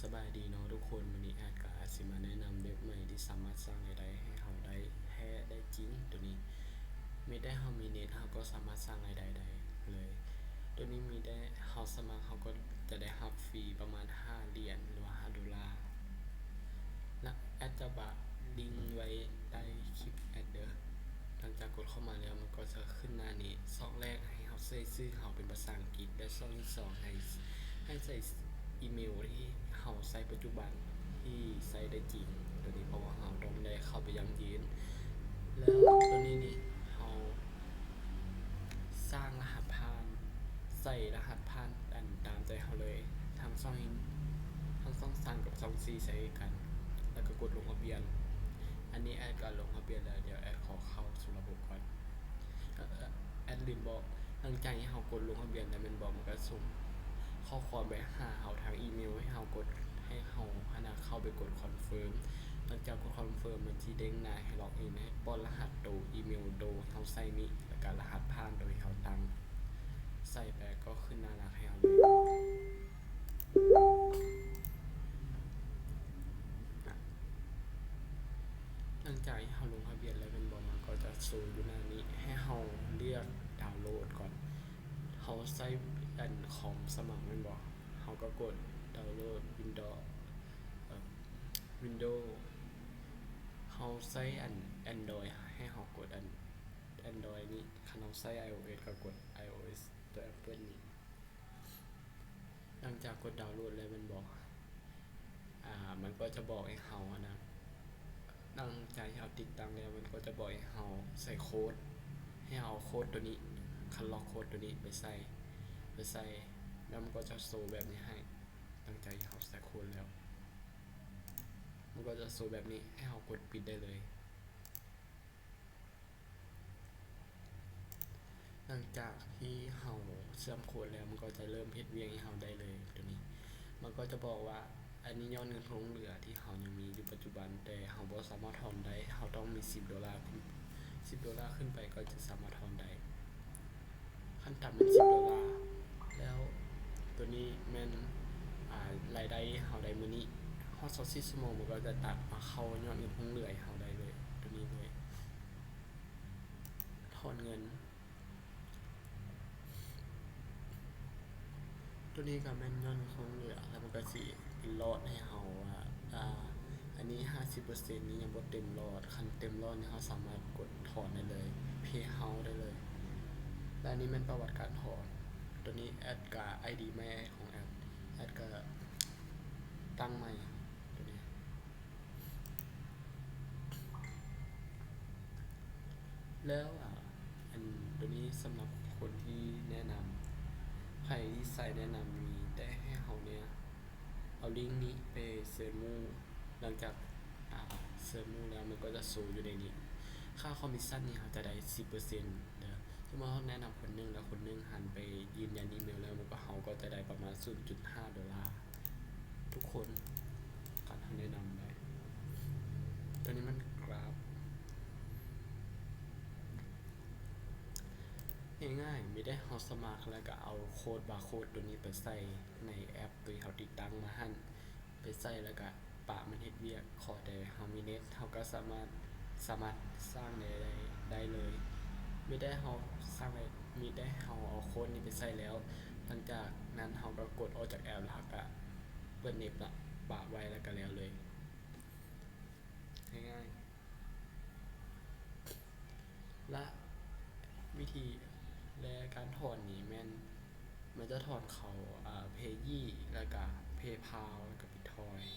สบายดีเนาะทุกคนวันนี้อาจก็อาจสิมาแนะนำเว็บใหม่ที่สามารถสร้างรายได้ให้เราได้แท้ได้จริงตัวนี้มีได้เรามีเน็ตเราก็สามารถสร้างรายได้ได้เลยตัวนี้มีได้เราสมัครเราก็จะได้รับฟรีประมาณ5เหรียญหรือว่า$5นะแอดจะบะลิงก์ไว้ใต้คลิปแอดเด้อหลังจากกดเข้ามาแล้วมันก็จะขึ้นหน้านี้ซองแรกให้เราใส่ชื่อเราเป็นภาษาอังกฤษและซองที่สองให้ใส่อีเมลที่เราใช้ปัจจุบันที่ใช้ได้จริงตัวนี้เพราะว่าเราต้องได้เข้าไปยังยืนแล้วตัวนี้นี่เราสร้างรหัสผ่านใส่รหัสผ่านอันตามใจเราเลยทั้งช่อง3กับช่อง4ใช้กันแล้วก็กดลงทะเบียนอันนี้แอดก็ลงทะเบียนแล้วเดี๋ยวแอดขอเข้าสู่ระบบก่อนแอดลืมบอกหลังจากที่เรากดลงทะเบียนแล้วมันบอกมันก็ส่งข้อความไปหาเราทางอีเมลให้เรากดให้เราเข้าไปกดคอนเฟิร์มหลังจากกดคอนเฟิร์มมันสิเด้งหน้าให้ล็อกอินให้ป้อนรหัสโดยอีเมลโดยเราใส่นี่แล้วก็รหัสผ่านโดยเราตั้งใส่ไปก็ขึ้นหน้าหลักให้เราเลยหลังจากที่เราลงทะเบียนแล้วเป็นบอกมันก็จะโชว์อยู่หน้านี้ให้เราเลือกดาวน์โหลดก่อนเราใช้อันคอมสมัครแม่นบ่เราก็กดดาวน์โหลด Windows เราใช้อัน Android ให้เรากดอัน Android นี้คันเราใช้ iOS ก็กด iOS ตัว Apple นี้หลังจากกดดาวน์โหลดแล้วมันบอกมันก็จะบอกให้เรานะหลังจากที่เราติดตั้งแล้วมันก็จะบอกให้เราใส่โค้ดให้เอาโค้ดตัวนี้คันล็อกโค้ดตัวนี้ไปใส่แล้วมันก็จะโชว์แบบนี้ให้หลังจากที่เราใส่โค้ดแล้วมันก็จะโชว์แบบนี้ให้เรากดปิดได้เลยหลังจากที่เราเชื่อมโค้ดแล้วมันก็จะเริ่มเฮ็ดเวียกให้เราได้เลยตัวนี้มันก็จะบอกว่าอันนี้ยอดเงินคงเหลือที่เรายังมีอยู่ปัจจุบันแต่เราบ่สามารถถอนได้เราต้องมี$10ขึ้น$10ขึ้นไปก็จะสามารถถอนได้ขั้นต่ำเป็น$10แล้วตัวนี้แม่นรายได้เราได้มื้อนี้ฮอด24ชั่วโมงมันก็จะตัดมาเข้ายอดเงินคงเหลือให้เราได้เลยตัวนี้เลยถอนเงินตัวนี้ก็แม่นยอดเงินคงเหลือแล้วมันก็สิเป็นรอดให้เราอันนี้50%นี้ยังบ่เต็มรอดคันเต็มรอดนี่เราสามารถกดถอนได้เลย Payout ได้เลยและอันนี้แม่นประวัติการถอนตัวนี้แอดกับ ID แม่ของแอดก็ตั้งใหม่ตัวนี้แล้วอันตัวนี้สำหรับคนที่แนะนำใครที่ใส่แนะนำมีแต่ให้เราเนี่ยเอาลิงก์นี้ไปเสิร์ชหมู่หลังจากเสิร์ชหมู่แล้วมันก็จะโชว์อยู่ในนี้ค่าคอมมิชชั่นนี่เราจะได้ 10% เด้อสมมุติเราแนะนำคนนึงแล้วคนนึงหันไปยืนยันอีเมลแล้วมันก็เราก็จะได้ประมาณ$0.5ทุกคนการแนะนำได้ตัวนี้มันกราฟง่ายๆมีได้เราสมัครแล้วก็เอาโค้ดบาร์โค้ดตัวนี้ไปใส่ในแอปตัวที่เราติดตั้งมาหั่นไปใส่แล้วก็ปะมันเฮ็ดเวียกขอแต่เรามีเน็ตเราก็สามารถสร้างได้เลยไม่ได้เราสร้างได้มีได้เราเอาโค้ดนี้ไปใส่แล้วหลังจากนั้นเราก็กดออกจากแอปแล้วก็เปิดเน็ตละปะไว้แล้วก็แล้วเลยง่ายๆและวิธีและการถอนนี้มันจะถอนเขาเพยี่แล้วก็เพย์พาแล้วก็บิตคอยน์